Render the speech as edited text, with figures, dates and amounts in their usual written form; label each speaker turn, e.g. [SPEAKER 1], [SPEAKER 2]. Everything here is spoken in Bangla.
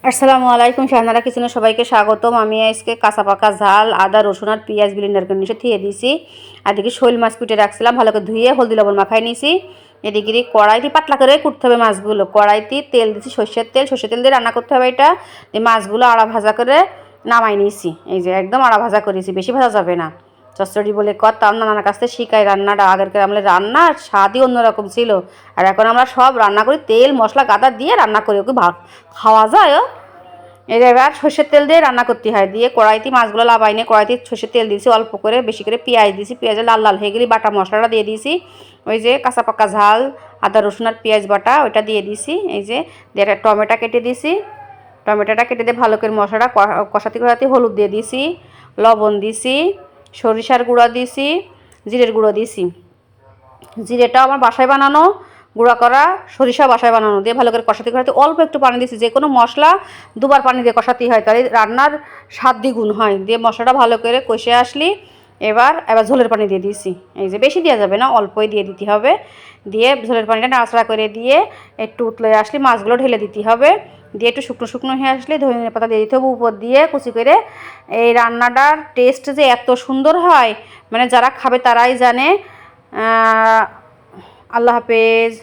[SPEAKER 1] আসসালামু আলাইকুম, শাহনারা কিচেনে সবাইকে স্বাগতম। আমি আজকে কাঁচা পাকা ঝাল আদা রসুন আর পেঁয়াজ ব্লেন্ডার করে নিয়ে থিয়ে দিয়েছি। আর এদিকে শোল মাছ কুটে রাখছিলাম, ভালো করে ধুয়ে হলদি লবণ মাখাই নিয়েছি। এদিকে কড়াইতে পাতলা করে কুটতে হবে মাছগুলো। কড়াইতে তেল দিয়েছি, সর্ষের তেল দিয়ে রান্না করতে হবে। এটা এই মাছগুলো আড়া ভাজা করে নামাই নিয়েছি। এই যে একদম আড়া ভাজা করেছি, বেশি ভাজা যাবে না। চচ্চড়ি বলে করতাম, নানার কাছ থেকে শিখাই রান্নাটা। আগেরকার আমলে রান্নার স্বাদই অন্যরকম ছিল। আর এখন আমরা সব রান্না করি তেল মশলা গাদা দিয়ে রান্না করি, ওকে খাওয়া যায়। এবার সর্ষের তেল দিয়ে রান্না করতে হয়। দিয়ে কড়াইতে মাছগুলো লাবাই নিয়ে কড়াইতে সর্ষের তেল দিয়েছি, অল্প করে বেশি করে পেঁয়াজ দিয়েছি। পেঁয়াজে লাল লাল হয়ে গেলে বাটা মশলাটা দিয়ে দিয়েছি। ওই যে কাঁচা পাকা ঝাল আদা রসুন আর পেঁয়াজ বাটা ওইটা দিয়ে দিয়েছি। এই যে দিয়ে একটা টমেটো কেটে দিয়েছি। টমেটোটা কেটে দিয়ে ভালো করে মশলাটা কষাতে হলুদ দিয়ে দিয়েছি, লবণ দিয়েছি, সরিষার গুঁড়া দিয়েছি, জিরের গুঁড়ো দিয়েছি। জিরেটাও আমার বাসায় বানানো, গুঁড়া করা, সরিষা বাসায় বানানো। দিয়ে ভালো করে কষাতে অল্প একটু পানি দিয়েছি। যে কোনো মশলা দুবার পানি দিয়ে কষাতেই হয়, তাহলে রান্নার স্বাদ দ্বিগুণ হয়। দিয়ে মশলাটা ভালো করে কষে আসলি এবার ঝোলের পানি দিয়ে দিয়েছি। এই যে বেশি দেওয়া যাবে না, অল্পই দিয়ে দিতে হবে। দিয়ে ঝোলের পানিটা নাড়াচাড়া করে দিয়ে একটু উতলে আসলে মাছগুলো ঢেলে দিতে হবে। দিয়ে একটু শুকনো শুকনো হয়ে আসলে ধনিয়া পাতা দিয়ে দিতে হবে উপর দিয়ে কুচি করে। এই রান্নাটার টেস্ট যে এত সুন্দর হয়, মানে যারা খাবে তারাই জানে। আল্লাহ হাফেজ।